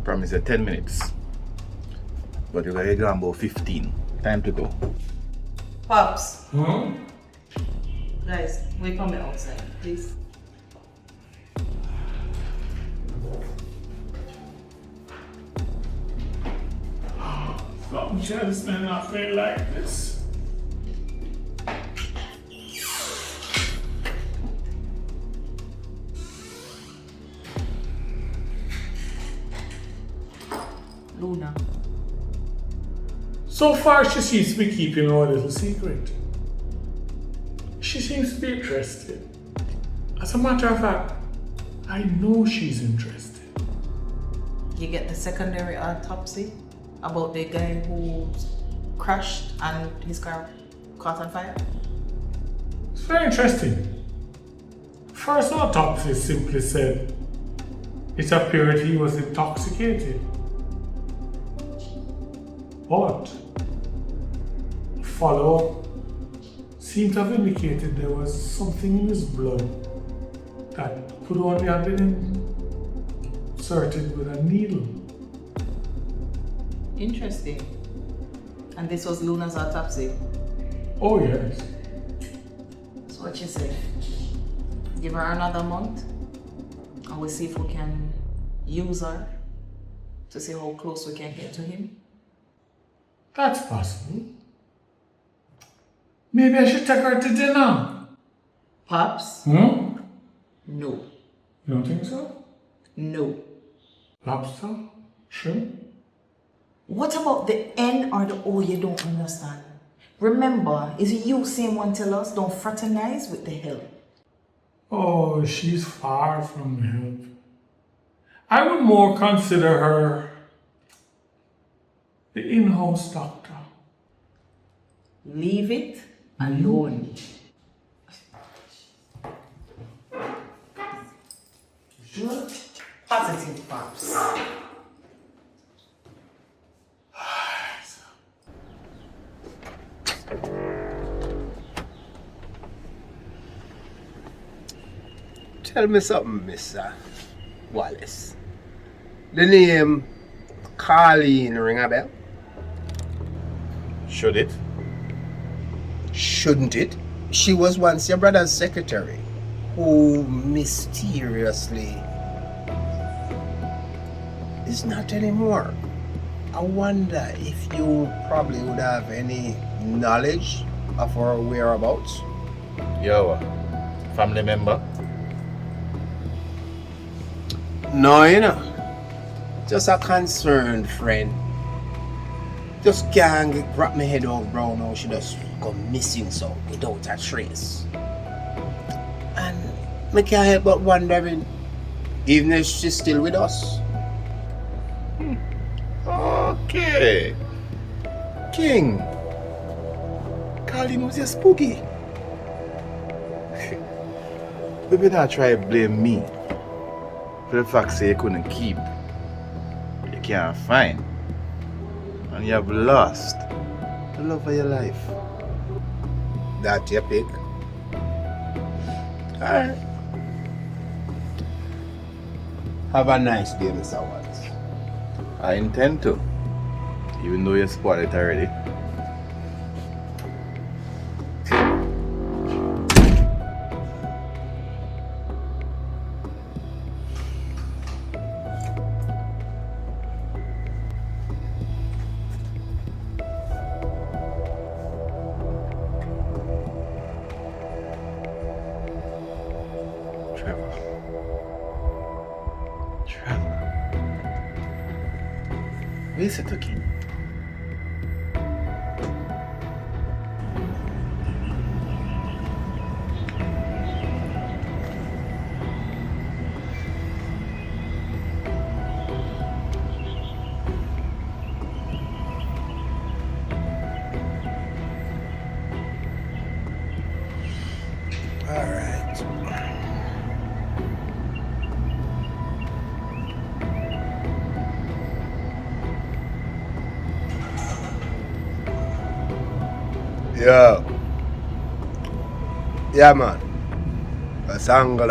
Promise you 10 minutes. But you're going to go about 15. Time to go. Pops, Hmm? guys, wait for me outside, please. Something jealous man not feel like this. Luna. So far, she seems to be keeping our little secret. She seems to be interested. As a matter of fact, I know she's interested. You get the secondary autopsy about the guy who crashed and his car caught on fire? It's very interesting. First autopsy simply said it appeared he was intoxicated. But follow-up seemed to have indicated there was something in his blood that could only have been inserted with a needle. Interesting. And this was Luna's autopsy. Oh yes. That's what you say. Give her another month and we'll see if we can use her to see how close we can get to him. That's possible. Maybe I should take her to dinner. Pops? Hmm? No. You don't think so? No. Lobster? Shrimp? What about the N or the O you don't understand? Remember, is you same one tell us don't fraternize with the help. Oh, she's far from help. I would more consider her the in-house doctor. Leave it alone. Sure? Positive, Pops. Tell me something, Mr. Wallace. The name Carleen ring a bell? Should it? Shouldn't it? She was once your brother's secretary who mysteriously is not anymore. I wonder if you probably would have any knowledge of her whereabouts. Yo, family member? No, you know. Just a concerned friend. Just can't wrap my head around how she just go missing so without a trace. And I can't help but wondering, even if she's still with us. Okay. King. Carleen was your spooky. You better try to blame me for the fact that you couldn't keep. You can't find. And you have lost the love of your life. That your pick. Alright. Have a nice day, Mr. Watts. I intend to, even though you spoiled it already. Trevor. Where's it okay? Alright. Yo. Yeah, man. That's angle.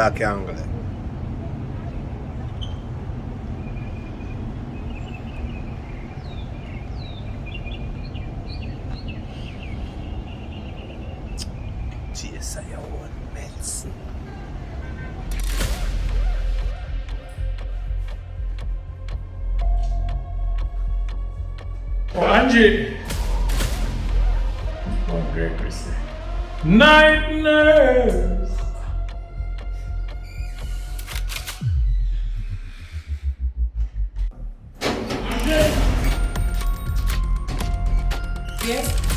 Yes, I want medicine. Oh, Angie. Oh, great, Christy. Night nurse. Yes?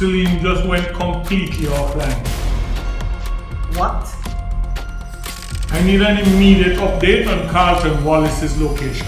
Celine just went completely offline. What? I need an immediate update on Carlton Wallace's location.